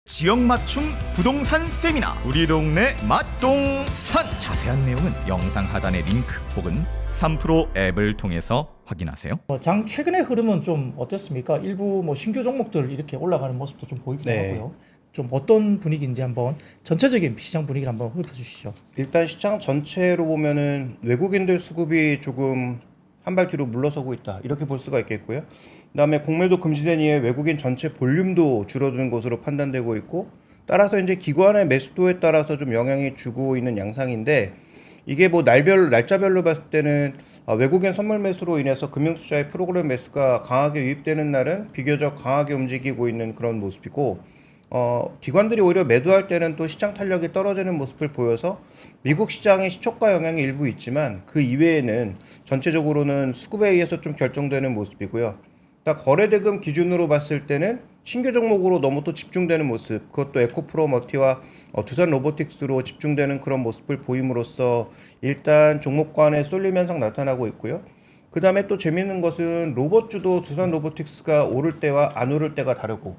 지역 맞춤 부동산 세미나 우리 동네 맛동산 자세한 내용은 영상 하단의 링크 혹은 3프로 앱을 통해서 확인하세요. 장 최근의 흐름은 좀 어땠습니까? 일부 신규 종목들 이렇게 올라가는 모습도 좀 보이기도 하고요. 좀 어떤 분위기인지 한번 전체적인 시장 분위기를 한번 훑어주시죠. 일단 시장 전체로 보면은 외국인들 수급이 조금 한 발 뒤로 물러서고 있다 이렇게 볼 수가 있겠고요. 그다음에 공매도 금지된 이후에 외국인 전체 볼륨도 줄어드는 것으로 판단되고 있고, 따라서 이제 기관의 매수도에 따라서 좀 영향이 주고 있는 양상인데, 이게 날짜별로 봤을 때는 외국인 선물 매수로 인해서 금융투자의 프로그램 매수가 강하게 유입되는 날은 비교적 강하게 움직이고 있는 그런 모습이고, 기관들이 오히려 매도할 때는 또 시장 탄력이 떨어지는 모습을 보여서 미국 시장의 시초가 영향이 일부 있지만 그 이외에는 전체적으로는 수급에 의해서 좀 결정되는 모습이고요. 거래대금 기준으로 봤을 때는 신규 종목으로 너무 또 집중되는 모습, 그것도 에코프로 머티와 두산 로보틱스로 집중되는 그런 모습을 보임으로써 일단 종목 간의 쏠림 현상 나타나고 있고요. 그 다음에 또 재밌는 것은 로봇주도 두산 로보틱스가 오를 때와 안 오를 때가 다르고,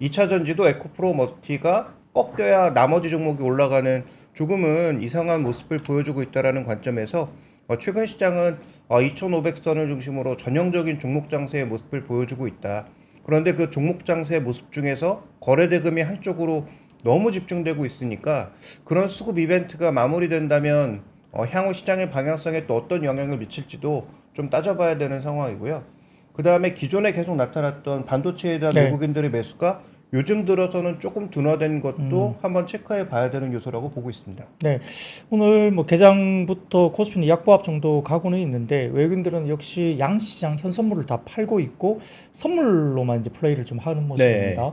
2차 전지도 에코프로 머티가 꺾여야 나머지 종목이 올라가는 조금은 이상한 모습을 보여주고 있다는 관점에서 최근 시장은 2500선을 중심으로 전형적인 종목 장세의 모습을 보여주고 있다. 그런데 그 종목 장세의 모습 중에서 거래대금이 한쪽으로 너무 집중되고 있으니까 그런 수급 이벤트가 마무리된다면 향후 시장의 방향성에 또 어떤 영향을 미칠지도 좀 따져봐야 되는 상황이고요. 그 다음에 기존에 계속 나타났던 반도체에 대한 외국인들의 매수가 요즘 들어서는 조금 둔화된 것도 한번 체크해 봐야 되는 요소라고 보고 있습니다. 네, 오늘 개장부터 코스피는 약보합 정도 가고는 있는데 외국인들은 역시 양시장 현 선물을 다 팔고 있고 선물로만 이제 플레이를 좀 하는 모습입니다.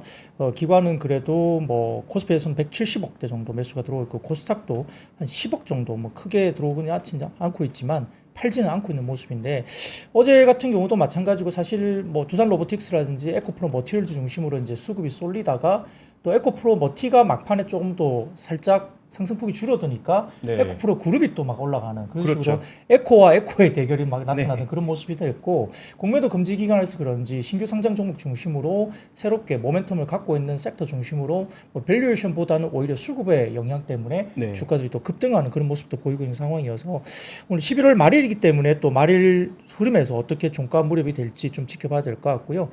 기관은 그래도 코스피에서는 170억대 정도 매수가 들어오고 있고 코스닥도 한 10억 정도 크게 들어오고는 않고 있지만 팔지는 않고 있는 모습인데, 어제 같은 경우도 마찬가지고 사실 두산 로보틱스라든지 에코프로 머티리얼즈 중심으로 이제 수급이 쏠리다가 또 에코프로 머티가 막판에 조금 더 살짝 상승폭이 줄어드니까 에코프로 그룹이 또 막 올라가는 그런 식으로 에코와 에코의 대결이 막 나타나는 그런 모습이 됐고, 공매도 금지 기간에서 그런지 신규 상장 종목 중심으로 새롭게 모멘텀을 갖고 있는 섹터 중심으로 밸류에이션보다는 오히려 수급의 영향 때문에 주가들이 또 급등하는 그런 모습도 보이고 있는 상황이어서 오늘 11월 말일이기 때문에 또 말일 흐름에서 어떻게 종가 무렵이 될지 좀 지켜봐야 될 것 같고요.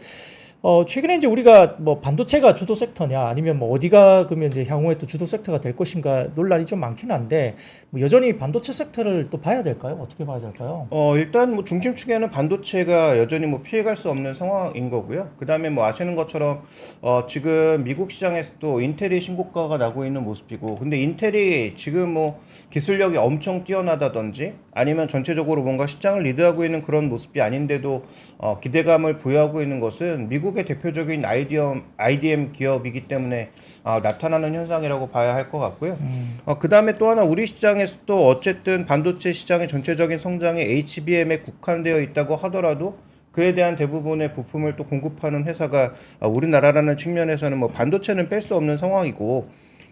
최근에 이제 우리가 반도체가 주도 섹터냐 아니면 어디가 그러면 이제 향후에 또 주도 섹터가 될 것인가 논란이 좀 많긴 한데, 여전히 반도체 섹터를 또 봐야 될까요? 어떻게 봐야 될까요? 일단 중심축에는 반도체가 여전히 피해갈 수 없는 상황인 거고요. 그 다음에 아시는 것처럼 지금 미국 시장에서도 인텔이 신고가가 나고 있는 모습이고, 근데 인텔이 지금 기술력이 엄청 뛰어나다든지 아니면 전체적으로 뭔가 시장을 리드하고 있는 그런 모습이 아닌데도 기대감을 부여하고 있는 것은 미국의 대표적인 IDM 기업이기 때문에 나타나는 현상이라고 봐야 할 것 같고요. 그 다음에 또 하나 우리 시장에서도 어쨌든 반도체 시장의 전체적인 성장이 HBM에 국한되어 있다고 하더라도 그에 대한 대부분의 부품을 또 공급하는 회사가 우리나라라는 측면에서는 반도체는 뺄 수 없는 상황이고,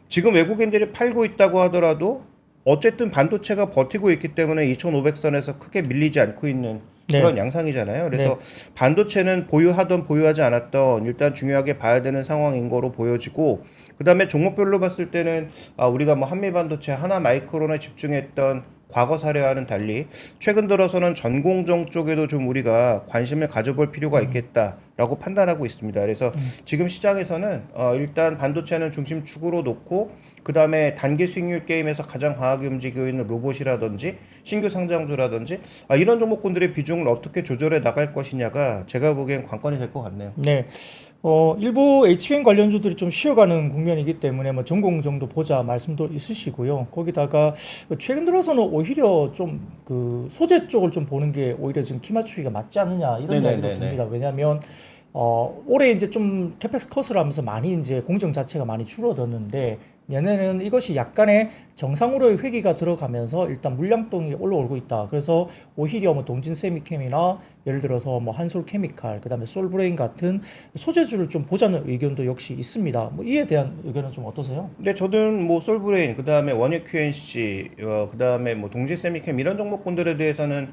지금 외국인들이 팔고 있다고 하더라도 어쨌든 반도체가 버티고 있기 때문에 2500선에서 크게 밀리지 않고 있는 그런 양상이잖아요. 그래서 반도체는 보유하던 보유하지 않았던 일단 중요하게 봐야 되는 상황인 거로 보여지고, 그 다음에 종목별로 봤을 때는 우리가 한미반도체 하나마이크론에 집중했던 과거 사례와는 달리 최근 들어서는 전공정 쪽에도 좀 우리가 관심을 가져볼 필요가 있겠다라고 판단하고 있습니다. 그래서 지금 시장에서는 일단 반도체는 중심축으로 놓고, 그 다음에 단기 수익률 게임에서 가장 강하게 움직이고 있는 로봇이라든지 신규 상장주라든지 이런 종목군들의 비중을 어떻게 조절해 나갈 것이냐가 제가 보기엔 관건이 될 것 같네요. 네. 일부 HBM 관련주들이 좀 쉬어가는 국면이기 때문에 전공 정도 보자 말씀도 있으시고요. 거기다가 최근 들어서는 오히려 좀 그 소재 쪽을 좀 보는 게 오히려 지금 키 맞추기가 맞지 않느냐 이런 이야기도 듭니다. 왜냐하면 올해 이제 좀 캐펙스 컷을 하면서 많이 이제 공정 자체가 많이 줄어들었는데, 내년에는 이것이 약간의 정상으로의 회귀가 들어가면서 일단 물량동이 올라오고 있다. 그래서 오히려 동진 세미캠이나 예를 들어서 한솔 케미칼, 그다음에 솔브레인 같은 소재주를 좀 보자는 의견도 역시 있습니다. 이에 대한 의견은 좀 어떠세요? 네, 저는 솔브레인, 그다음에 원유 QNC, 그다음에 동진 세미캠 이런 종목군들에 대해서는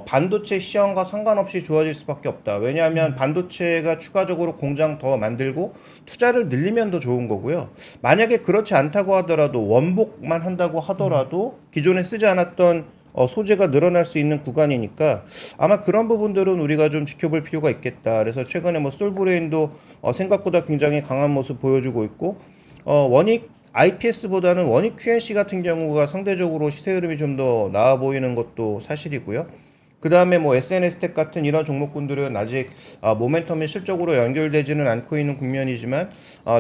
반도체 시황과 상관없이 좋아질 수밖에 없다. 왜냐하면 반도체가 추가적으로 공장 더 만들고 투자를 늘리면 더 좋은 거고요. 만약에 그렇지 않다고 하더라도 원복만 한다고 하더라도 기존에 쓰지 않았던 소재가 늘어날 수 있는 구간이니까 아마 그런 부분들은 우리가 좀 지켜볼 필요가 있겠다. 그래서 최근에 뭐 솔브레인도 생각보다 굉장히 강한 모습 보여주고 있고 원익 IPS보다는 원익 QNC 같은 경우가 상대적으로 시세 흐름이 좀 더 나아 보이는 것도 사실이고요. 그 다음에 뭐 SNS텍 같은 이런 종목군들은 아직 모멘텀이 실적으로 연결되지는 않고 있는 국면이지만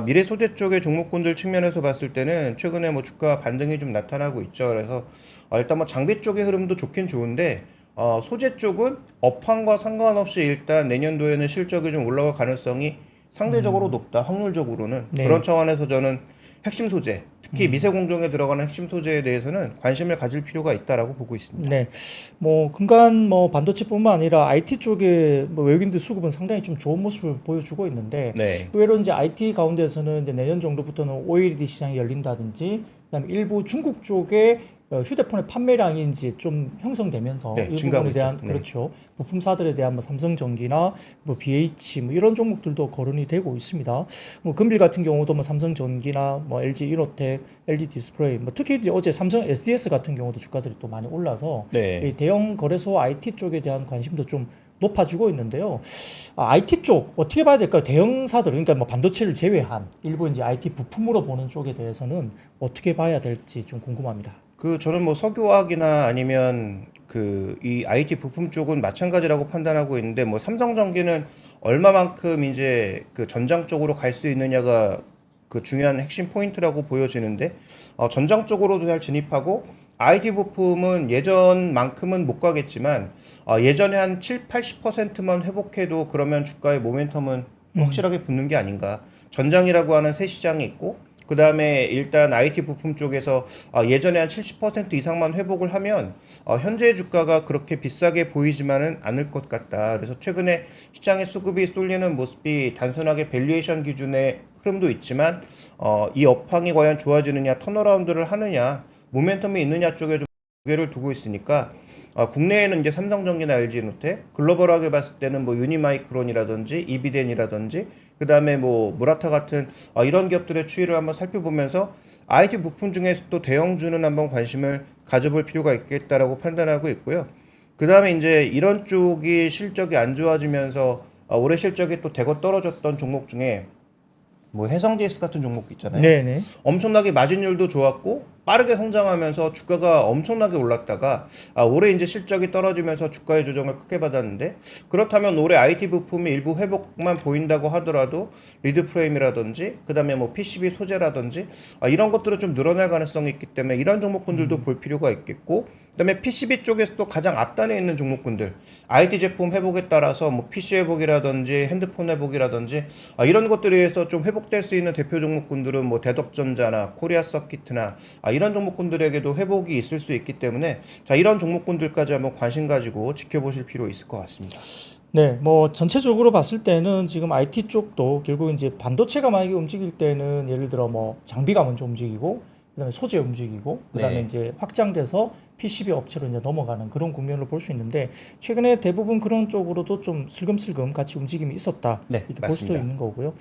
미래 소재 쪽의 종목군들 측면에서 봤을 때는 최근에 뭐 주가 반등이 좀 나타나고 있죠. 그래서 일단 뭐 장비 쪽의 흐름도 좋긴 좋은데 소재 쪽은 업황과 상관없이 일단 내년도에는 실적이 좀 올라갈 가능성이 상대적으로 높다. 확률적으로는 네. 그런 차원에서 저는 핵심 소재, 특히 미세 공정에 들어가는 핵심 소재에 대해서는 관심을 가질 필요가 있다라고 보고 있습니다. 네, 뭐 근간 뭐 반도체뿐만 아니라 IT 쪽에 뭐 외국인들 수급은 상당히 좀 좋은 모습을 보여주고 있는데 네. 의외로 이제 IT 가운데서는 이제 내년 정도부터는 OLED 시장이 열린다든지 그다음에 일부 중국 쪽에 휴대폰의 판매량이 이제 좀 형성되면서 네, 이 부분에 증가하고 대한 있죠. 네. 그렇죠 부품사들에 대한 뭐 삼성전기나 뭐 BH 뭐 이런 종목들도 거론이 되고 있습니다. 뭐 금빌 같은 경우도 뭐 삼성전기나 뭐 LG 이노텍, LG 디스플레이 뭐 특히 이제 어제 삼성 SDS 같은 경우도 주가들이 또 많이 올라서 네. 이 대형 거래소 IT 쪽에 대한 관심도 좀 높아지고 있는데요. IT 쪽 어떻게 봐야 될까요? 대형사들 그러니까 뭐 반도체를 제외한 일부 이제 IT 부품으로 보는 쪽에 대해서는 어떻게 봐야 될지 좀 궁금합니다. 저는 뭐 석유화학이나 아니면 이 IT 부품 쪽은 마찬가지라고 판단하고 있는데 뭐 삼성전기는 얼마만큼 이제 그 전장 쪽으로 갈 수 있느냐가 그 중요한 핵심 포인트라고 보여지는데 전장 쪽으로도 잘 진입하고 IT 부품은 예전만큼은 못 가겠지만 예전에 한 7, 80%만 회복해도 그러면 주가의 모멘텀은 확실하게 붙는 게 아닌가. 전장이라고 하는 새 시장이 있고 그 다음에 일단 IT 부품 쪽에서 예전에 한 70% 이상만 회복을 하면 현재 주가가 그렇게 비싸게 보이지만은 않을 것 같다. 그래서 최근에 시장의 수급이 쏠리는 모습이 단순하게 밸류에이션 기준의 흐름도 있지만 이 업황이 과연 좋아지느냐, 턴어라운드를 하느냐, 모멘텀이 있느냐 쪽에 좀 무게를 두고 있으니까 국내에는 이제 삼성전기나 LG노텍, 글로벌하게 봤을 때는 뭐 유니마이크론이라든지 이비덴이라든지 그 다음에 뭐 무라타 같은 이런 기업들의 추이를 한번 살펴보면서 IT 부품 중에서 또 대형주는 한번 관심을 가져볼 필요가 있겠다라고 판단하고 있고요. 그 다음에 이제 이런 쪽이 실적이 안 좋아지면서 올해 실적이 또 대거 떨어졌던 종목 중에 뭐 해성 DS 같은 종목 있잖아요. 네네. 엄청나게 마진율도 좋았고 빠르게 성장하면서 주가가 엄청나게 올랐다가 올해 이제 실적이 떨어지면서 주가의 조정을 크게 받았는데 그렇다면 올해 IT 부품이 일부 회복만 보인다고 하더라도 리드 프레임이라든지 그다음에 뭐 PCB 소재라든지 이런 것들은 좀 늘어날 가능성이 있기 때문에 이런 종목군들도 볼 필요가 있겠고 그다음에 PCB 쪽에서 또 가장 앞단에 있는 종목군들 IT 제품 회복에 따라서 뭐 PC 회복이라든지 핸드폰 회복이라든지 이런 것들에 의해서 좀 회복될 수 있는 대표 종목군들은 뭐 대덕전자나 코리아 서킷이나 이런 종목군들에게도 회복이 있을 수 있기 때문에 이런 종목군들까지 한번 관심 가지고 지켜보실 필요 있을 것 같습니다. 네, 뭐 전체적으로 봤을 때는 지금 IT 쪽도 결국 이제 반도체가 만약에 움직일 때는 예를 들어 뭐 장비가 먼저 움직이고 그다음에 소재 움직이고 그다음에 네. 이제 확장돼서 PCB 업체로 이제 넘어가는 그런 국면을 볼 수 있는데 최근에 대부분 그런 쪽으로도 좀 슬금슬금 같이 움직임이 있었다 네, 이렇게 볼 수도 맞습니다. 있는 거고요.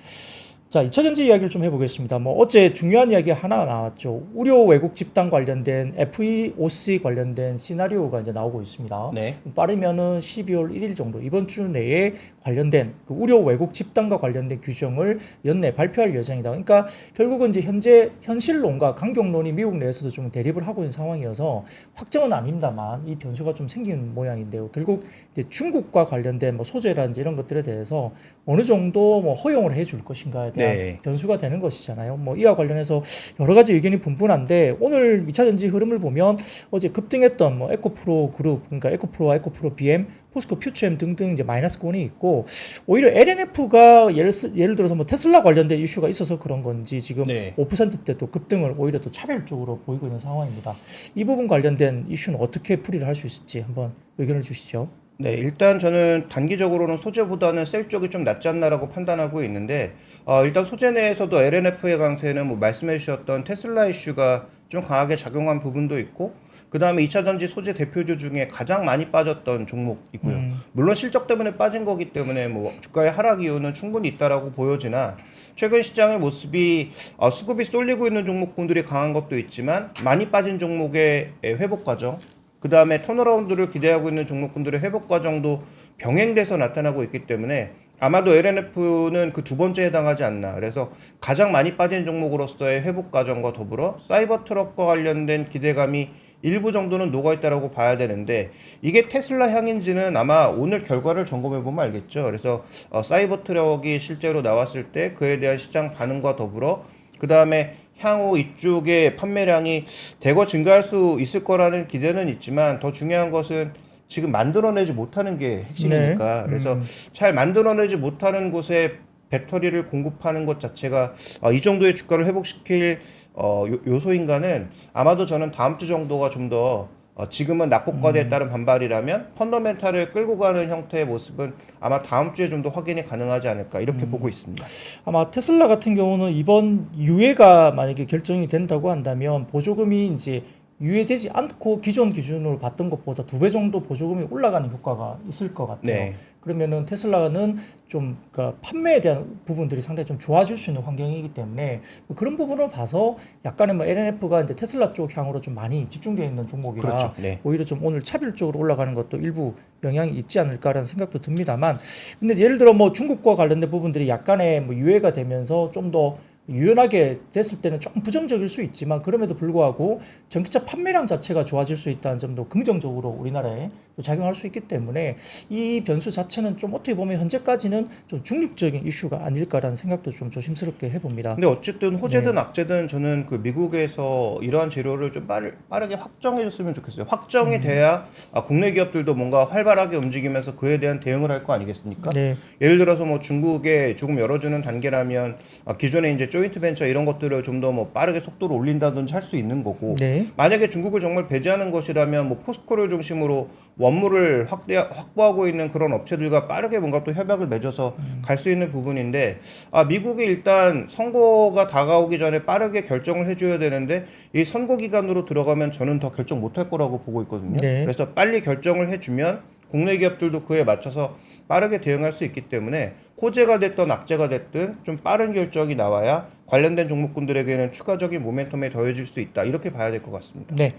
자, 2차전지 이야기를 좀 해보겠습니다. 뭐 어제 중요한 이야기 하나 나왔죠. 우려 왜곡 집단 관련된 FEOC 관련된 시나리오가 이제 나오고 있습니다. 네. 빠르면은 12월 1일 정도 이번 주 내에 관련된 그 우려 왜곡 집단과 관련된 규정을 연내 발표할 예정이다. 그러니까 결국은 이제 현재 현실론과 강경론이 미국 내에서도 좀 대립을 하고 있는 상황이어서 확정은 아닙니다만 이 변수가 좀 생긴 모양인데요. 결국 이제 중국과 관련된 뭐 소재라든지 이런 것들에 대해서 어느 정도 뭐 허용을 해줄 것인가에 대한 네. 변수가 되는 것이잖아요. 뭐 이와 관련해서 여러 가지 의견이 분분한데 오늘 2차전지 흐름을 보면 어제 급등했던 뭐 에코프로 그룹 그러니까 에코프로와 에코프로 BM, 포스코 퓨처엠 등등 이제 마이너스권이 있고 오히려 LNF가 예를 들어서 뭐 테슬라 관련된 이슈가 있어서 그런 건지 지금 네. 5%대 또 급등을 오히려 또 차별적으로 보이고 있는 상황입니다. 이 부분 관련된 이슈는 어떻게 풀이를 할 수 있을지 한번 의견을 주시죠. 네, 일단 저는 단기적으로는 소재보다는 셀 쪽이 좀 낫지 않나라고 판단하고 있는데, 일단 소재 내에서도 LNF의 강세는 뭐 말씀해 주셨던 테슬라 이슈가 좀 강하게 작용한 부분도 있고, 그 다음에 2차 전지 소재 대표주 중에 가장 많이 빠졌던 종목이고요. 물론 실적 때문에 빠진 거기 때문에 뭐 주가의 하락 이유는 충분히 있다라고 보여지나, 최근 시장의 모습이 수급이 쏠리고 있는 종목군들이 강한 것도 있지만, 많이 빠진 종목의 회복 과정, 그 다음에 턴어라운드를 기대하고 있는 종목군들의 회복 과정도 병행돼서 나타나고 있기 때문에 아마도 LNF는 그 두 번째에 해당하지 않나. 그래서 가장 많이 빠진 종목으로서의 회복 과정과 더불어 사이버 트럭과 관련된 기대감이 일부 정도는 녹아있다라고 봐야 되는데, 이게 테슬라 향인지는 아마 오늘 결과를 점검해보면 알겠죠. 그래서 사이버 트럭이 실제로 나왔을 때 그에 대한 시장 반응과 더불어 그 다음에 향후 이쪽의 판매량이 대거 증가할 수 있을 거라는 기대는 있지만, 더 중요한 것은 지금 만들어내지 못하는 게 핵심이니까. 네. 그래서 잘 만들어내지 못하는 곳에 배터리를 공급하는 것 자체가 이 정도의 주가를 회복시킬 요소인가는 아마도 저는 다음 주 정도가 좀 더 지금은 낙폭과대에 따른 반발이라면 펀더멘탈을 끌고 가는 형태의 모습은 아마 다음 주에 좀 더 확인이 가능하지 않을까 이렇게 보고 있습니다. 아마 테슬라 같은 경우는 이번 유예가 만약에 결정이 된다고 한다면 보조금이 이제 유예되지 않고 기존 기준으로 받던 것보다 2배 정도 보조금이 올라가는 효과가 있을 것 같아요. 네. 그러면은 테슬라는 좀 그러니까 판매에 대한 부분들이 상당히 좀 좋아질 수 있는 환경이기 때문에 뭐 그런 부분을 봐서 약간의 뭐 LNF가 이제 테슬라 쪽 향으로 좀 많이 집중되어 있는 종목이라 그렇죠. 네. 오히려 좀 오늘 차별적으로 올라가는 것도 일부 영향이 있지 않을까라는 생각도 듭니다만, 근데 예를 들어 뭐 중국과 관련된 부분들이 약간의 뭐 유예가 되면서 좀 더 유연하게 됐을 때는 조금 부정적일 수 있지만, 그럼에도 불구하고 전기차 판매량 자체가 좋아질 수 있다는 점도 긍정적으로 우리나라에 작용할 수 있기 때문에 이 변수 자체는 좀 어떻게 보면 현재까지는 좀 중립적인 이슈가 아닐까라는 생각도 좀 조심스럽게 해봅니다. 근데 어쨌든 호재든 악재든 저는 그 미국에서 이러한 재료를 좀 빠르게 확정해줬으면 좋겠어요. 확정이 돼야 국내 기업들도 뭔가 활발하게 움직이면서 그에 대한 대응을 할 거 아니겠습니까? 네. 예를 들어서 뭐 중국에 조금 열어주는 단계라면 기존에 이제 조인트 벤처 이런 것들을 좀 더 뭐 빠르게 속도를 올린다든지 할 수 있는 거고, 네. 만약에 중국을 정말 배제하는 것이라면 뭐 포스코를 중심으로 원물을 확보하고 있는 그런 업체들과 빠르게 뭔가 또 협약을 맺어서 갈 수 있는 부분인데, 미국이 일단 선거가 다가오기 전에 빠르게 결정을 해줘야 되는데, 이 선거 기간으로 들어가면 저는 더 결정 못할 거라고 보고 있거든요. 네. 그래서 빨리 결정을 해주면 국내 기업들도 그에 맞춰서 빠르게 대응할 수 있기 때문에 호재가 됐든 악재가 됐든 좀 빠른 결정이 나와야 관련된 종목군들에게는 추가적인 모멘텀에 더해질 수 있다, 이렇게 봐야 될 것 같습니다. 네.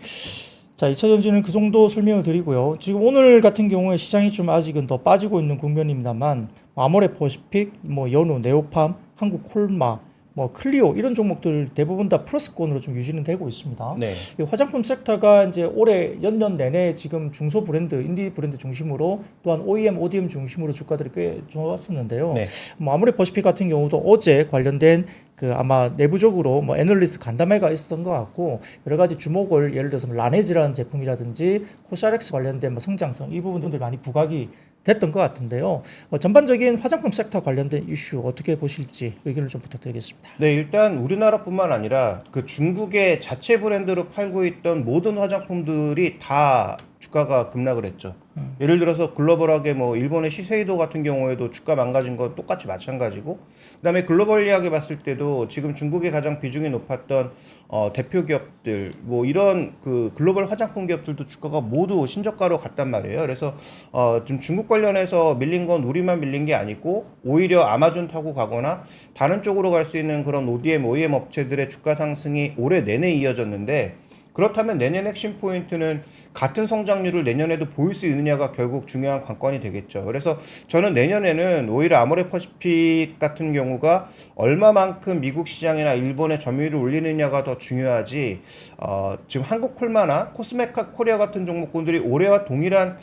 자, 2차 전지는 그 정도 설명을 드리고요. 지금 오늘 같은 경우에 시장이 좀 아직은 더 빠지고 있는 국면입니다만, 아모레퍼시픽, 뭐 연우, 네오팜, 한국콜마, 뭐 클리오 이런 종목들 대부분 다 플러스권으로 좀 유지는 되고 있습니다. 네. 이 화장품 섹터가 이제 올해 연년 내내 지금 중소 브랜드, 인디 브랜드 중심으로, 또한 OEM, ODM 중심으로 주가들이 꽤 좋았었는데요. 네. 뭐 아모레퍼시픽 같은 경우도 어제 관련된 그 아마 내부적으로 뭐 애널리스트 간담회가 있었던 것 같고, 여러 가지 주목을, 예를 들어서 뭐 라네즈라는 제품이라든지 코샤렉스 관련된 뭐 성장성 이 부분들이 많이 부각이 됐던 것 같은데요. 전반적인 화장품 섹터 관련된 이슈 어떻게 보실지 의견을 좀 부탁드리겠습니다. 네, 일단 우리나라뿐만 아니라 그 중국의 자체 브랜드로 팔고 있던 모든 화장품들이 다 주가가 급락을 했죠. 예를 들어서 글로벌하게 뭐 일본의 시세이도 같은 경우에도 주가 망가진 건 똑같이 마찬가지고, 그다음에 글로벌리하게 봤을 때도 지금 중국의 가장 비중이 높았던 대표 기업들, 뭐 이런 그 글로벌 화장품 기업들도 주가가 모두 신저가로 갔단 말이에요. 그래서 지금 중국 관련해서 밀린 건 우리만 밀린 게 아니고, 오히려 아마존 타고 가거나 다른 쪽으로 갈 수 있는 그런 ODM, OEM 업체들의 주가 상승이 올해 내내 이어졌는데, 그렇다면 내년 핵심 포인트는 같은 성장률을 내년에도 보일 수 있느냐가 결국 중요한 관건이 되겠죠. 그래서 저는 내년에는 오히려 아모레퍼시픽 같은 경우가 얼마만큼 미국 시장이나 일본의 점유율을 올리느냐가 더 중요하지, 지금 한국콜마나 코스메카 코리아 같은 종목군들이 올해와 동일한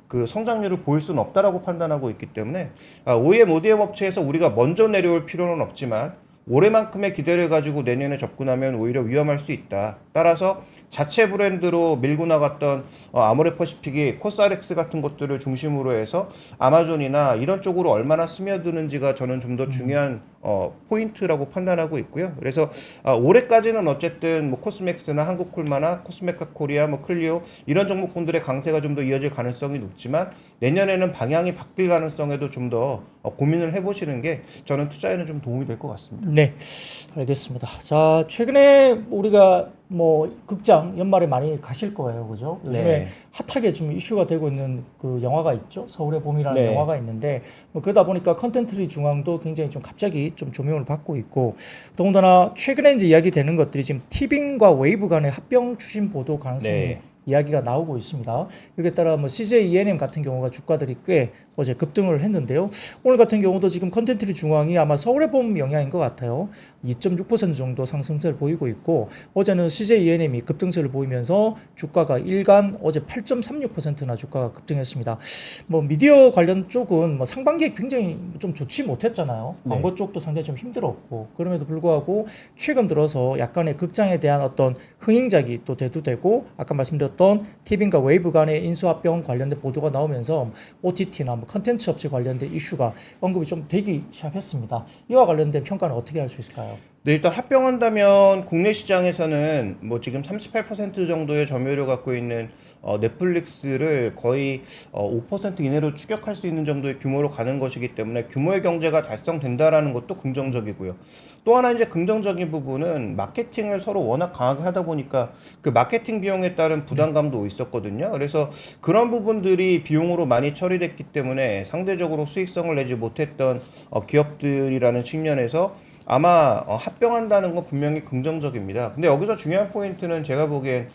그 성장률을 보일 수는 없다라고 판단하고 있기 때문에 OEM, ODM 업체에서 우리가 먼저 내려올 필요는 없지만 올해만큼의 기대를 가지고 내년에 접근하면 오히려 위험할 수 있다. 따라서 자체 브랜드로 밀고 나갔던 아모레퍼시픽이 코스알엑스 같은 것들을 중심으로 해서 아마존이나 이런 쪽으로 얼마나 스며드는지가 저는 좀 더 중요한 포인트라고 판단하고 있고요. 그래서 올해까지는 어쨌든 뭐 코스맥스나 한국콜마나 코스메카 코리아, 뭐 클리오 이런 종목군들의 강세가 좀 더 이어질 가능성이 높지만 내년에는 방향이 바뀔 가능성에도 좀 더 고민을 해보시는 게 저는 투자에는 좀 도움이 될 것 같습니다. 네, 알겠습니다. 자, 최근에 우리가 뭐 극장 연말에 많이 가실 거예요, 그죠? 요즘에 네. 핫하게 좀 이슈가 되고 있는 그 영화가 있죠, 서울의 봄이라는 네. 영화가 있는데 뭐 그러다 보니까 컨텐츠리 중앙도 굉장히 좀 갑자기 좀 조명을 받고 있고 더군다나 최근에 이제 이야기되는 것들이 지금 티빙과 웨이브 간의 합병 추진 보도 가능성이 네. 이야기가 나오고 있습니다. 여기에 따라 뭐 CJ ENM 같은 경우가 주가들이 꽤 어제 급등을 했는데요. 오늘 같은 경우도 지금 컨텐츠리 중앙이 아마 서울의 봄 영향인 것 같아요. 2.6% 정도 상승세를 보이고 있고 어제는 CJ ENM이 급등세를 보이면서 주가가 일간 어제 8.36%나 주가가 급등했습니다. 뭐 미디어 관련 쪽은 뭐 상반기에 굉장히 좀 좋지 못했잖아요. 네. 광고 쪽도 상당히 좀 힘들었고 그럼에도 불구하고 최근 들어서 약간의 극장에 대한 어떤 흥행작이 또 대두되고 아까 말씀드렸던 티빙과 웨이브 간의 인수합병 관련된 보도가 나오면서 OTT나 뭐 컨텐츠 업체 관련된 이슈가 언급이 좀 되기 시작했습니다. 이와 관련된 평가는 어떻게 할 수 있을까요? 네, 일단 합병한다면 국내 시장에서는 뭐 지금 38% 정도의 점유율을 갖고 있는 넷플릭스를 거의 5% 이내로 추격할 수 있는 정도의 규모로 가는 것이기 때문에 규모의 경제가 달성된다라는 것도 긍정적이고요. 또 하나 이제 긍정적인 부분은 마케팅을 서로 워낙 강하게 하다 보니까 그 마케팅 비용에 따른 부담감도 있었거든요. 그래서 그런 부분들이 비용으로 많이 처리됐기 때문에 상대적으로 수익성을 내지 못했던 기업들이라는 측면에서 아마 합병한다는 건 분명히 긍정적입니다. 근데 여기서 중요한 포인트는 제가 보기엔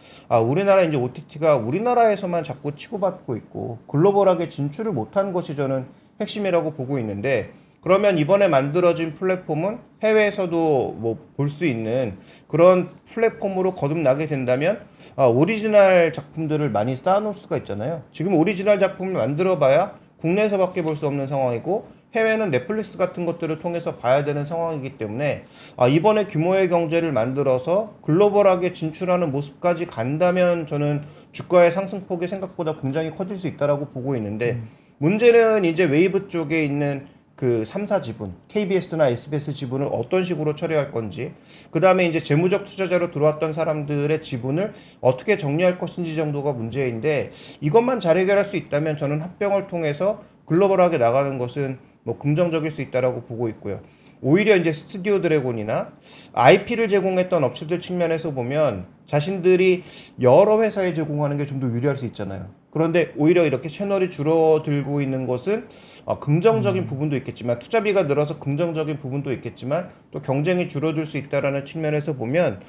우리나라 이제 OTT가 우리나라에서만 자꾸 치고받고 있고 글로벌하게 진출을 못한 것이 저는 핵심이라고 보고 있는데 그러면 이번에 만들어진 플랫폼은 해외에서도 뭐 볼 수 있는 그런 플랫폼으로 거듭나게 된다면 오리지널 작품들을 많이 쌓아놓을 수가 있잖아요. 지금 오리지널 작품을 만들어봐야 국내에서밖에 볼 수 없는 상황이고 해외는 넷플릭스 같은 것들을 통해서 봐야 되는 상황이기 때문에 이번에 규모의 경제를 만들어서 글로벌하게 진출하는 모습까지 간다면 저는 주가의 상승폭이 생각보다 굉장히 커질 수 있다라고 보고 있는데 문제는 이제 웨이브 쪽에 있는 그 3사 지분, KBS나 SBS 지분을 어떤 식으로 처리할 건지, 그 다음에 이제 재무적 투자자로 들어왔던 사람들의 지분을 어떻게 정리할 것인지 정도가 문제인데, 이것만 잘 해결할 수 있다면 저는 합병을 통해서 글로벌하게 나가는 것은 뭐 긍정적일 수 있다라고 보고 있고요. 오히려 이제 스튜디오 드래곤이나 IP를 제공했던 업체들 측면에서 보면 자신들이 여러 회사에 제공하는 게 좀 더 유리할 수 있잖아요. 그런데 오히려 이렇게 채널이 줄어들고 있는 것은 긍정적인 부분도 있겠지만 투자비가 늘어서 긍정적인 부분도 있겠지만 또 경쟁이 줄어들 수 있다라는 측면에서 보면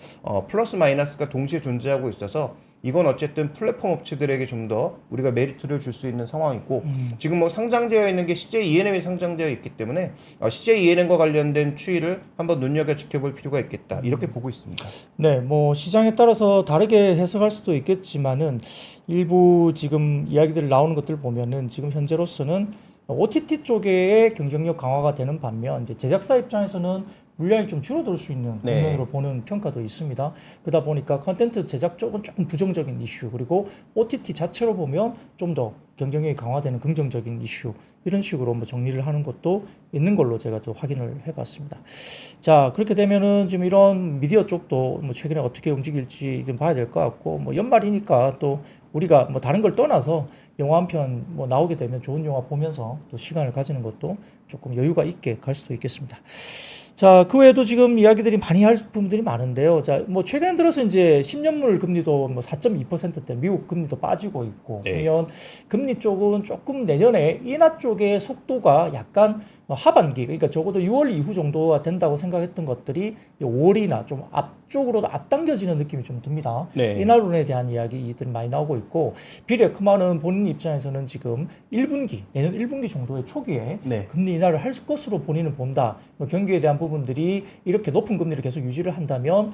플러스 마이너스가 동시에 존재하고 있어서 이건 어쨌든 플랫폼 업체들에게 좀 더 우리가 메리트를 줄 수 있는 상황이고 지금 뭐 상장되어 있는 게 CJ ENM이 상장되어 있기 때문에 CJ ENM과 관련된 추이를 한번 눈여겨 지켜볼 필요가 있겠다 이렇게 보고 있습니다. 네, 뭐 시장에 따라서 다르게 해석할 수도 있겠지만은 일부 지금 이야기들 나오는 것들 보면은 지금 현재로서는 OTT 쪽의 경쟁력 강화가 되는 반면 이제 제작사 입장에서는 물량이 좀 줄어들 수 있는 네. 국면으로 보는 평가도 있습니다. 그러다 보니까 컨텐츠 제작 쪽은 조금 부정적인 이슈 그리고 OTT 자체로 보면 좀 더 경쟁력이 강화되는 긍정적인 이슈 이런 식으로 뭐 정리를 하는 것도 있는 걸로 제가 좀 확인을 해봤습니다. 자 그렇게 되면은 지금 이런 미디어 쪽도 뭐 최근에 어떻게 움직일지 좀 봐야 될 것 같고 뭐 연말이니까 또 우리가 뭐 다른 걸 떠나서 영화 한 편 뭐 나오게 되면 좋은 영화 보면서 또 시간을 가지는 것도 조금 여유가 있게 갈 수도 있겠습니다. 자, 그 외에도 지금 이야기들이 많이 할 부분들이 많은데요. 자, 뭐 최근 들어서 이제 10년물 금리도 뭐 4.2%대 미국 금리도 빠지고 있고, 네. 그러면 금리 쪽은 조금 내년에 인하 쪽의 속도가 약간 하반기, 그러니까 적어도 6월 이후 정도가 된다고 생각했던 것들이 5월이나 좀 앞쪽으로도 앞당겨지는 느낌이 좀 듭니다. 네. 인하론에 대한 이야기들이 많이 나오고 있고 비레크만은 본인 입장에서는 지금 1분기 내년 1분기 정도의 초기에 네. 금리 인하를 할 것으로 본인은 본다. 뭐 경기에 대한 부분들이 이렇게 높은 금리를 계속 유지를 한다면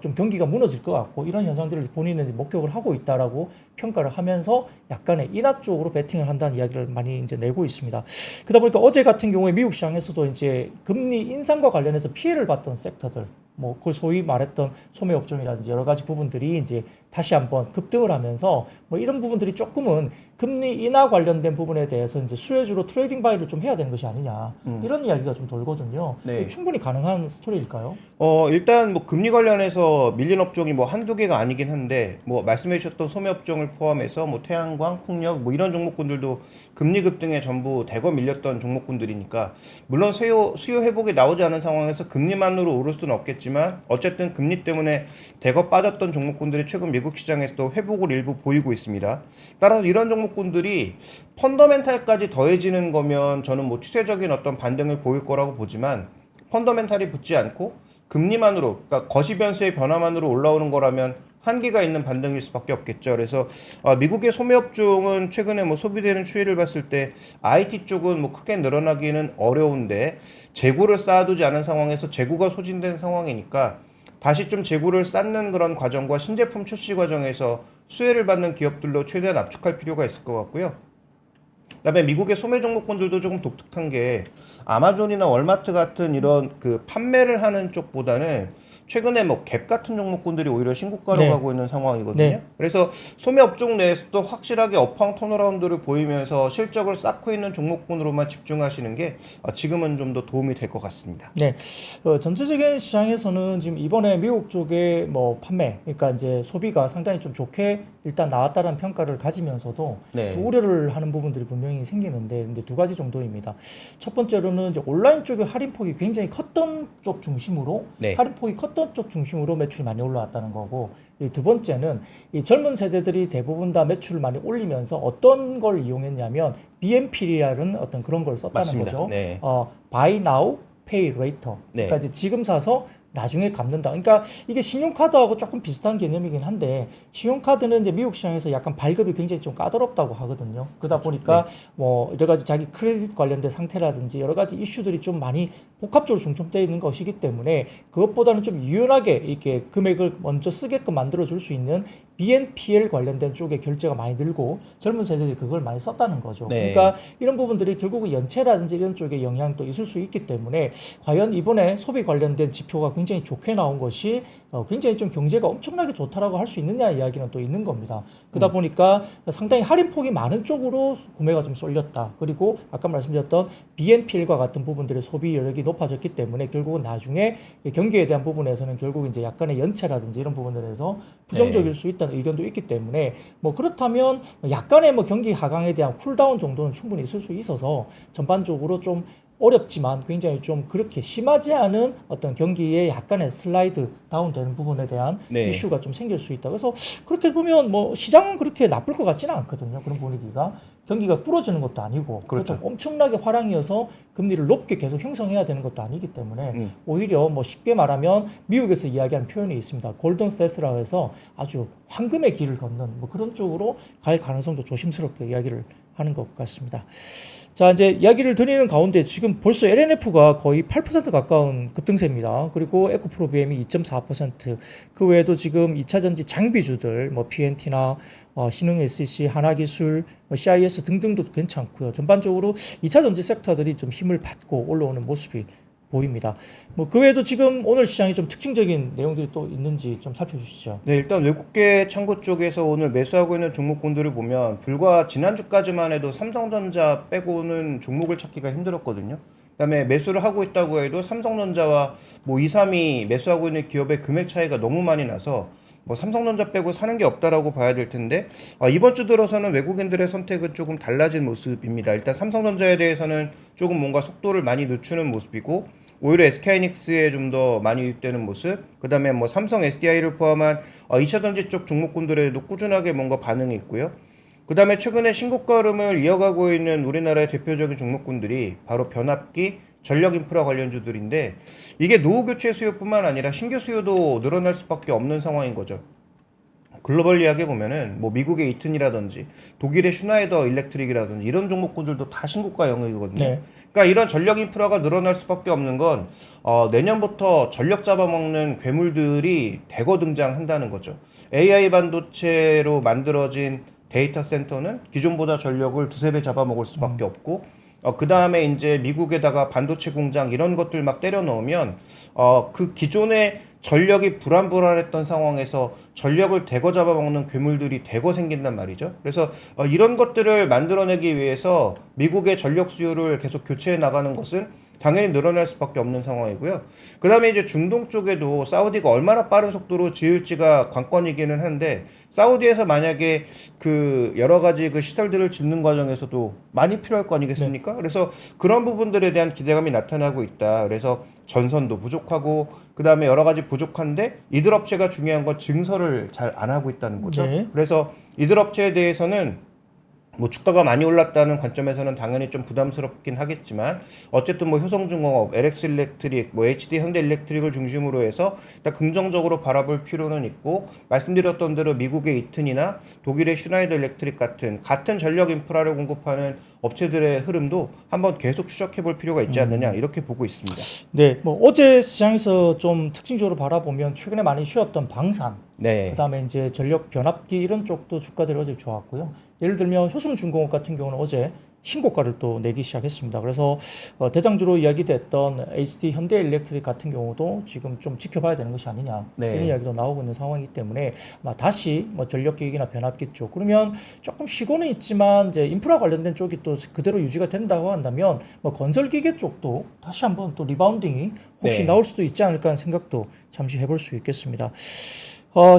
좀 경기가 무너질 것 같고 이런 현상들을 본인은 이제 목격을 하고 있다라고 평가를 하면서 약간의 인하 쪽으로 베팅을 한다는 이야기를 많이 이제 내고 있습니다. 그러다 보니까 어제 같은 경우에 미국 시장에서도 이제 금리 인상과 관련해서 피해를 봤던 섹터들 뭐 그걸 소위 말했던 소매 업종이라든지 여러 가지 부분들이 이제 다시 한번 급등을 하면서 뭐 이런 부분들이 조금은 금리 인하 관련된 부분에 대해서 이제 수혜주로 트레이딩 바이를 좀 해야 되는 것이 아니냐 이런 이야기가 좀 돌거든요. 네. 충분히 가능한 스토리일까요? 일단 뭐 금리 관련해서 밀린 업종이 뭐 한두 개가 아니긴 한데 뭐 말씀해 주셨던 소매 업종을 포함해서 뭐 태양광, 풍력 뭐 이런 종목군들도 금리 급등에 전부 대거 밀렸던 종목군들이니까 물론 수요 회복이 나오지 않은 상황에서 금리만으로 오를 수는 없겠지만 어쨌든 금리 때문에 대거 빠졌던 종목군들이 최근 미국 시장에서도 회복을 일부 보이고 있습니다. 따라서 이런 종목군들이 펀더멘탈까지 더해지는 거면 저는 뭐 추세적인 어떤 반등을 보일 거라고 보지만 펀더멘탈이 붙지 않고 금리만으로 그러니까 거시 변수의 변화만으로 올라오는 거라면 한계가 있는 반등일 수밖에 없겠죠. 그래서 미국의 소매업종은 최근에 뭐 소비되는 추이를 봤을 때 IT 쪽은 뭐 크게 늘어나기는 어려운데 재고를 쌓아두지 않은 상황에서 재고가 소진된 상황이니까 다시 좀 재고를 쌓는 그런 과정과 신제품 출시 과정에서 수혜를 받는 기업들로 최대한 압축할 필요가 있을 것 같고요. 그다음에 미국의 소매 종목군들도 조금 독특한 게 아마존이나 월마트 같은 이런 그 판매를 하는 쪽보다는 최근에 뭐 갭 같은 종목군들이 오히려 신고가로 네. 가고 있는 상황이거든요. 네. 그래서 소매 업종 내에서도 확실하게 업황 턴어라운드를 보이면서 실적을 쌓고 있는 종목군으로만 집중하시는 게 지금은 좀 더 도움이 될 것 같습니다. 네, 전체적인 시장에서는 지금 이번에 미국 쪽의 뭐 판매, 그러니까 이제 소비가 상당히 좀 좋게 일단 나왔다는 평가를 가지면서도 네. 또 우려를 하는 부분들이 분명히 생기는데, 근데 두 가지 정도입니다. 첫 번째로는 이제 온라인 쪽의 할인폭이 굉장히 컸던 쪽 중심으로, 네. 할인폭이 컸던 쪽 중심으로 매출이 많이 올라왔다는 거고, 이 두 번째는 이 젊은 세대들이 대부분 다 매출을 많이 올리면서 어떤 걸 이용했냐면 BNPL이라는 어떤 그런 걸 썼다는 맞습니다. 거죠. 네. Buy now, pay later. 네. 그러니까 이제 지금 사서 나중에 갚는다. 그러니까 이게 신용카드하고 조금 비슷한 개념이긴 한데, 신용카드는 이제 미국 시장에서 약간 발급이 굉장히 좀 까다롭다고 하거든요. 그러다 보니까 뭐 여러 가지 자기 크레딧 관련된 상태라든지 여러 가지 이슈들이 좀 많이 복합적으로 중점되어 있는 것이기 때문에 그것보다는 좀 유연하게 이렇게 금액을 먼저 쓰게끔 만들어 줄 수 있는 BNPL 관련된 쪽에 결제가 많이 늘고 젊은 세대들이 그걸 많이 썼다는 거죠. 네. 그러니까 이런 부분들이 결국은 연체라든지 이런 쪽에 영향도 있을 수 있기 때문에 과연 이번에 소비 관련된 지표가 굉장히 좋게 나온 것이 굉장히 좀 경제가 엄청나게 좋다라고 할 수 있느냐 이야기는 또 있는 겁니다. 그러다 보니까 상당히 할인폭이 많은 쪽으로 구매가 좀 쏠렸다. 그리고 아까 말씀드렸던 BNPL과 같은 부분들의 소비 여력이 높아졌기 때문에 결국은 나중에 경기에 대한 부분에서는 결국 이제 약간의 연체라든지 이런 부분들에서 부정적일 수 있다는 의견도 있기 때문에 뭐 그렇다면 약간의 뭐 경기 하강에 대한 쿨다운 정도는 충분히 있을 수 있어서 전반적으로 좀 어렵지만 굉장히 좀 그렇게 심하지 않은 어떤 경기에 약간의 슬라이드 다운되는 부분에 대한 네. 이슈가 좀 생길 수 있다. 그래서 그렇게 보면 뭐 시장은 그렇게 나쁠 것 같지는 않거든요. 그런 분위기가 경기가 부러지는 것도 아니고 그렇죠. 그렇다고 엄청나게 화랑이어서 금리를 높게 계속 형성해야 되는 것도 아니기 때문에 오히려 뭐 쉽게 말하면 미국에서 이야기하는 표현이 있습니다. 골든 패스라고 해서 아주 황금의 길을 걷는 뭐 그런 쪽으로 갈 가능성도 조심스럽게 이야기를 하는 것 같습니다. 자, 이제 이야기를 드리는 가운데 지금 벌써 LNF가 거의 8% 가까운 급등세입니다. 그리고 에코프로비엠이 2.4%, 그 외에도 지금 2차전지 장비주들, 뭐 PNT나 신흥 SEC, 하나기술, CIS 등등도 괜찮고요. 전반적으로 2차전지 섹터들이 좀 힘을 받고 올라오는 모습이 보입니다. 뭐 그 외에도 지금 오늘 시장이 좀 특징적인 내용들이 또 있는지 좀 살펴주시죠. 네, 일단 외국계 창구 쪽에서 오늘 매수하고 있는 종목군들을 보면 불과 지난주까지만 해도 삼성전자 빼고는 종목을 찾기가 힘들었거든요. 그다음에 매수를 하고 있다고 해도 삼성전자와 뭐 2, 3위 매수하고 있는 기업의 금액 차이가 너무 많이 나서 뭐 삼성전자 빼고 사는 게 없다라고 봐야 될 텐데 이번 주 들어서는 외국인들의 선택은 조금 달라진 모습입니다. 일단 삼성전자에 대해서는 조금 뭔가 속도를 많이 늦추는 모습이고 오히려 SK하이닉스에 좀 더 많이 유입되는 모습, 그 다음에 뭐 삼성 SDI를 포함한 2차전지 쪽 종목군들에도 꾸준하게 뭔가 반응이 있고요. 그 다음에 최근에 신고가 흐름을 이어가고 있는 우리나라의 대표적인 종목군들이 바로 변압기, 전력인프라 관련주들인데 이게 노후 교체 수요뿐만 아니라 신규 수요도 늘어날 수밖에 없는 상황인 거죠. 글로벌리하게 보면은 뭐 미국의 이튼이라든지 독일의 슈나이더 일렉트릭이라든지 이런 종목군들도 다 신고가 영역이거든요. 네. 그러니까 이런 전력 인프라가 늘어날 수밖에 없는 건 내년부터 전력 잡아먹는 괴물들이 대거 등장한다는 거죠. AI 반도체로 만들어진 데이터 센터는 기존보다 전력을 두세 배 잡아먹을 수밖에 없고 그 다음에 이제 미국에다가 반도체 공장 이런 것들 막 때려 넣으면 그 기존의 전력이 불안불안했던 상황에서 전력을 대거 잡아먹는 괴물들이 대거 생긴단 말이죠. 그래서 이런 것들을 만들어내기 위해서 미국의 전력 수요를 계속 교체해 나가는 것은 당연히 늘어날 수밖에 없는 상황이고요. 그 다음에 이제 중동 쪽에도 사우디가 얼마나 빠른 속도로 지을지가 관건이기는 한데 사우디에서 만약에 그 여러 가지 그 시설들을 짓는 과정에서도 많이 필요할 거 아니겠습니까? 네. 그래서 그런 부분들에 대한 기대감이 나타나고 있다. 그래서 전선도 부족하고 그 다음에 여러 가지 부족한데 이들 업체가 중요한 건 증설을 잘 안 하고 있다는 거죠. 네. 그래서 이들 업체에 대해서는 뭐 주가가 많이 올랐다는 관점에서는 당연히 좀 부담스럽긴 하겠지만 어쨌든 뭐 효성중공업, LX 일렉트릭, 뭐 HD 현대 일렉트릭을 중심으로 해서 일단 긍정적으로 바라볼 필요는 있고 말씀드렸던 대로 미국의 이튼이나 독일의 슈나이더 일렉트릭 같은 전력 인프라를 공급하는 업체들의 흐름도 한번 계속 추적해 볼 필요가 있지 않느냐 이렇게 보고 있습니다. 네, 뭐 어제 시장에서 좀 특징적으로 바라보면 최근에 많이 쉬었던 방산, 네. 그다음에 이제 전력 변압기 이런 쪽도 주가들이 어제 좋았고요. 예를 들면 효성중공업 같은 경우는 어제 신고가를 또 내기 시작했습니다. 그래서 대장주로 이야기됐던 HD 현대일렉트릭 같은 경우도 지금 좀 지켜봐야 되는 것이 아니냐 네. 이런 이야기도 나오고 있는 상황이기 때문에 아마 다시 뭐 전력기획이나 변압기 쪽 그러면 조금 쉬고는 있지만 이제 인프라 관련된 쪽이 또 그대로 유지가 된다고 한다면 뭐 건설기계 쪽도 다시 한번 또 리바운딩이 혹시 네. 나올 수도 있지 않을까 하는 생각도 잠시 해볼 수 있겠습니다.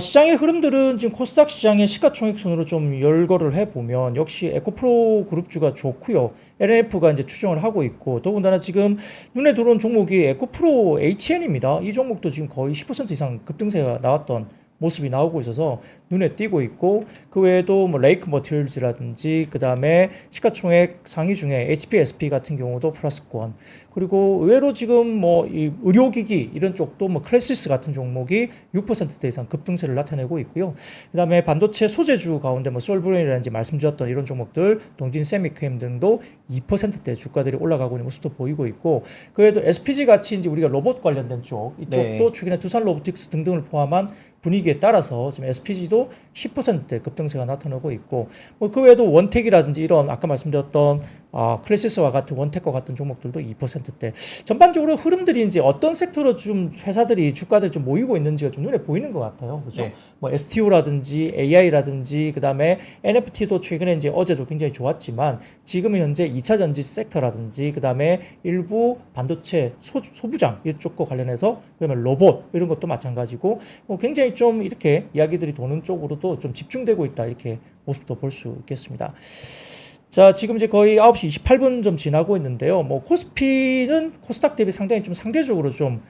시장의 흐름들은 지금 코스닥 시장의 시가총액 순으로 좀 열거를 해보면 역시 에코프로 그룹주가 좋고요. LNF가 이제 추정을 하고 있고 더군다나 지금 눈에 들어온 종목이 에코프로 HN입니다. 이 종목도 지금 거의 10% 이상 급등세가 나왔던 모습이 나오고 있어서 눈에 띄고 있고 그 외에도 뭐 레이크 머티리얼즈라든지 그 다음에 시가총액 상위 중에 HPSP 같은 경우도 플러스권 그리고 의외로 지금 뭐 이 의료기기 이런 쪽도 뭐 클래시스 같은 종목이 6%대 이상 급등세를 나타내고 있고요. 그 다음에 반도체 소재주 가운데 뭐 솔브레인이라든지 말씀드렸던 이런 종목들 동진 세미캠 등도 2%대 주가들이 올라가고 있는 모습도 보이고 있고 그 외에도 SPG 같이 이제 우리가 로봇 관련된 쪽 이쪽도 네. 최근에 두산 로보틱스 등등을 포함한 분위기에 따라서 지금 SPG도 10%대 급등세가 나타나고 있고 뭐 그 외에도 원텍이라든지 이런 아까 말씀드렸던 클래시스와 같은 원텍과 같은 종목들도 2%대 전반적으로 흐름들이 이제 어떤 섹터로 좀 회사들이 주가들이 좀 모이고 있는지가 좀 눈에 보이는 것 같아요. 그렇죠? 네. 뭐 STO라든지 AI라든지 그다음에 NFT도 최근에 이제 어제도 굉장히 좋았지만 지금은 현재 2차 전지 섹터라든지 그다음에 일부 반도체 소부장 이쪽과 관련해서 그다음에 로봇 이런 것도 마찬가지고 굉장히 좀 이렇게 이야기들이 도는 쪽으로도 좀 집중되고 있다 이렇게 모습도 볼 수 있겠습니다. 자, 지금 이제 거의 9시 28분 좀 지나고 있는데요. 뭐 코스피는 코스닥 대비 상당히 좀 상대적으로 좀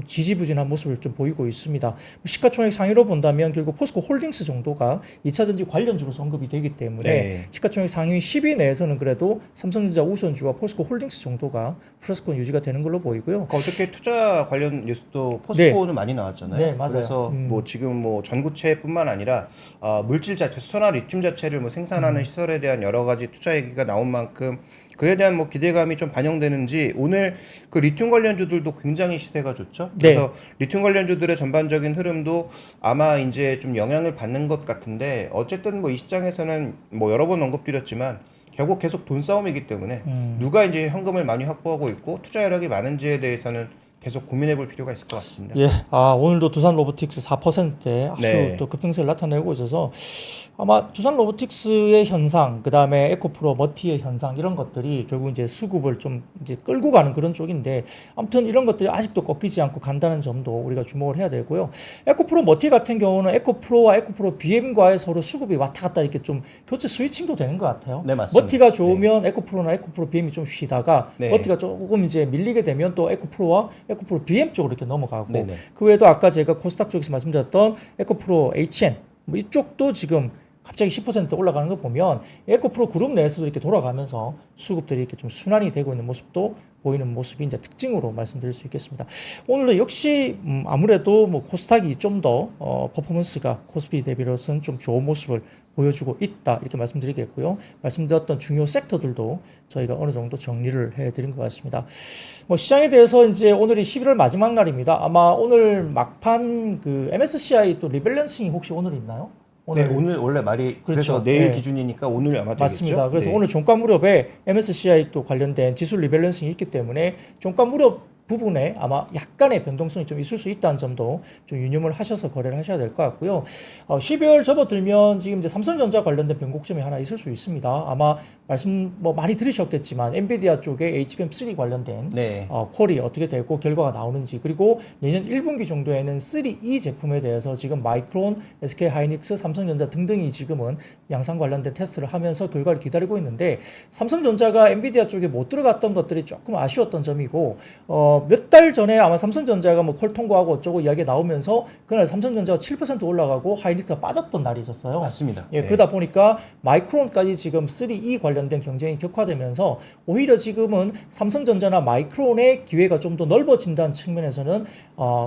지지부진한 모습을 좀 보이고 있습니다. 시가총액 상위로 본다면 결국 포스코 홀딩스 정도가 2차 전지 관련주로서 언급이 되기 때문에 네. 시가총액 상위 10위 내에서는 그래도 삼성전자 우선주와 포스코 홀딩스 정도가 플러스권 유지가 되는 걸로 보이고요. 어저께 투자 관련 뉴스도 포스코는 많이 나왔잖아요. 네, 맞아요. 그래서 뭐 지금 뭐 전구체뿐만 아니라 물질 자체, 수소나 리튬 자체를 뭐 생산하는 시설에 대한 여러 가지 투자 얘기가 나온 만큼 그에 대한 뭐 기대감이 좀 반영되는지 오늘 그 리튬 관련주들도 굉장히 시세가 좋죠. 네. 그래서 리튬 관련주들의 전반적인 흐름도 아마 이제 좀 영향을 받는 것 같은데 어쨌든 뭐 이 시장에서는 뭐 여러 번 언급드렸지만 결국 계속 돈 싸움이기 때문에 누가 이제 현금을 많이 확보하고 있고 투자 여력이 많은지에 대해서는 계속 고민해 볼 필요가 있을 것 같습니다. 예, 오늘도 두산 로보틱스 4%대 아주 네. 또 급등세를 나타내고 있어서 아마 두산 로보틱스의 현상, 그 다음에 에코프로 머티의 현상 이런 것들이 결국 이제 수급을 좀 이제 끌고 가는 그런 쪽인데 아무튼 이런 것들이 아직도 꺾이지 않고 간다는 점도 우리가 주목을 해야 되고요. 에코프로 머티 같은 경우는 에코프로와 에코프로 BM과의 서로 수급이 왔다 갔다 이렇게 좀 교체 스위칭도 되는 것 같아요. 네, 맞습니다. 머티가 좋으면 에코프로나 에코프로 BM이 좀 쉬다가 네. 머티가 조금 이제 밀리게 되면 또 에코프로와 에코프로 BM 쪽으로 이렇게 넘어가고 네네. 그 외에도 아까 제가 코스닥 쪽에서 말씀드렸던 에코프로 HN 뭐 이쪽도 지금 갑자기 10% 올라가는 거 보면 에코프로 그룹 내에서도 이렇게 돌아가면서 수급들이 이렇게 좀 순환이 되고 있는 모습도 보이는 모습이 이제 특징으로 말씀드릴 수 있겠습니다. 오늘도 역시 아무래도 뭐 코스닥이 좀 더 퍼포먼스가 코스피 대비로서는 좀 좋은 모습을 보여주고 있다 이렇게 말씀드리겠고요. 말씀드렸던 중요 섹터들도 저희가 어느 정도 정리를 해드린 것 같습니다. 뭐 시장에 대해서 이제 오늘이 11월 마지막 날입니다. 아마 오늘 막판 그 MSCI 또 리밸런싱이 혹시 오늘 있나요? 네, 오늘 원래 말이 그렇죠. 그래서 내일 네. 기준이니까 오늘 아마 되겠죠. 맞습니다. 그래서 네. 오늘 종가 무렵에 MSCI 또 관련된 지수 리밸런싱이 있기 때문에 종가 무렵 부분에 아마 약간의 변동성이 좀 있을 수 있다는 점도 좀 유념을 하셔서 거래를 하셔야 될 것 같고요. 12월 접어들면 지금 이제 삼성전자 관련된 변곡점이 하나 있을 수 있습니다. 아마 말씀 뭐 많이 들으셨겠지만 엔비디아 쪽에 HBM3 관련된 네. 콜이 어떻게 되고 결과가 나오는지 그리고 내년 1분기 정도에는 3E 제품에 대해서 지금 마이크론, SK하이닉스, 삼성전자 등등이 지금은 양산 관련된 테스트를 하면서 결과를 기다리고 있는데 삼성전자가 엔비디아 쪽에 못 들어갔던 것들이 조금 아쉬웠던 점이고 몇 달 전에 아마 삼성전자가 뭐 콜 통과하고 어쩌고 이야기가 나오면서 그날 삼성전자가 7% 올라가고 하이닉스가 빠졌던 날이 있었어요. 맞습니다. 예, 네. 그러다 보니까 마이크론까지 지금 3E 관련된 경쟁이 격화되면서 오히려 지금은 삼성전자나 마이크론의 기회가 좀 더 넓어진다는 측면에서는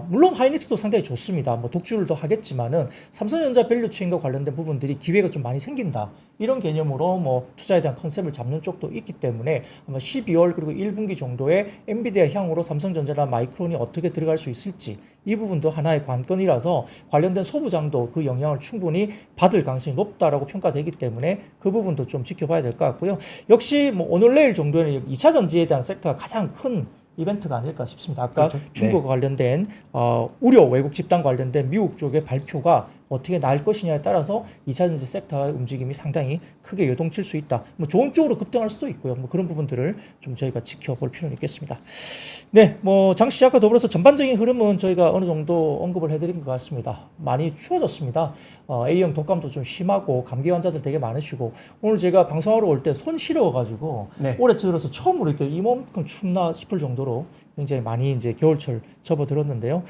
물론 하이닉스도 상당히 좋습니다. 뭐 독주를 더 하겠지만은 삼성전자 밸류체인과 관련된 부분들이 기회가 좀 많이 생긴다. 이런 개념으로 뭐 투자에 대한 컨셉을 잡는 쪽도 있기 때문에 아마 12월 그리고 1분기 정도에 엔비디아 향으로 삼성전자나 마이크론이 어떻게 들어갈 수 있을지 이 부분도 하나의 관건이라서 관련된 소부장도 그 영향을 충분히 받을 가능성이 높다라고 평가되기 때문에 그 부분도 좀 지켜봐야 될 것 같고요. 역시 뭐 오늘 내일 정도에는 2차 전지에 대한 섹터가 가장 큰 이벤트가 아닐까 싶습니다. 아까 그렇죠. 중국과 관련된 우려 외국 집단 관련된 미국 쪽의 발표가 어떻게 날 것이냐에 따라서 2차 전지 섹터의 움직임이 상당히 크게 요동칠 수 있다. 뭐 좋은 쪽으로 급등할 수도 있고요. 뭐 그런 부분들을 좀 저희가 지켜볼 필요는 있겠습니다. 네, 뭐 장 시작과 더불어서 전반적인 흐름은 저희가 어느 정도 언급을 해드린 것 같습니다. 많이 추워졌습니다. A형 독감도 좀 심하고 감기 환자들 되게 많으시고 오늘 제가 방송하러 올 때 손 시려워가지고 네. 올해 들어서 처음으로 이렇게 이만큼 춥나 싶을 정도로 굉장히 많이 이제 겨울철 접어들었는데요.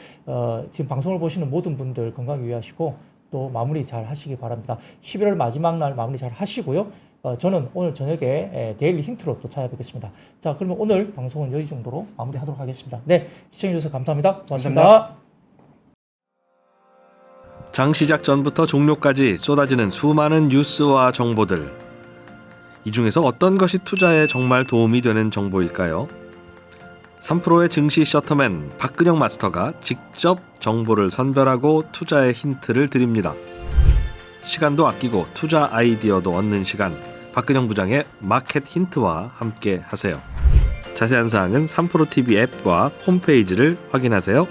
지금 방송을 보시는 모든 분들 건강 유의하시고 또 마무리 잘 하시기 바랍니다. 11월 마지막 날 마무리 잘 하시고요. 저는 오늘 저녁에 데일리 힌트로 또 찾아뵙겠습니다. 자, 그러면 오늘 방송은 여기 정도로 마무리하도록 하겠습니다. 네, 시청해주셔서 감사합니다. 고맙습니다. 감사합니다. 장 시작 전부터 종료까지 쏟아지는 수많은 뉴스와 정보들. 이 중에서 어떤 것이 투자에 정말 도움이 되는 정보일까요? 3프로의 증시 셔터맨 박근영 마스터가 직접 정보를 선별하고 투자의 힌트를 드립니다. 시간도 아끼고 투자 아이디어도 얻는 시간, 박근영 부장의 마켓 힌트와 함께 하세요. 자세한 사항은 3프로 TV 앱과 홈페이지를 확인하세요.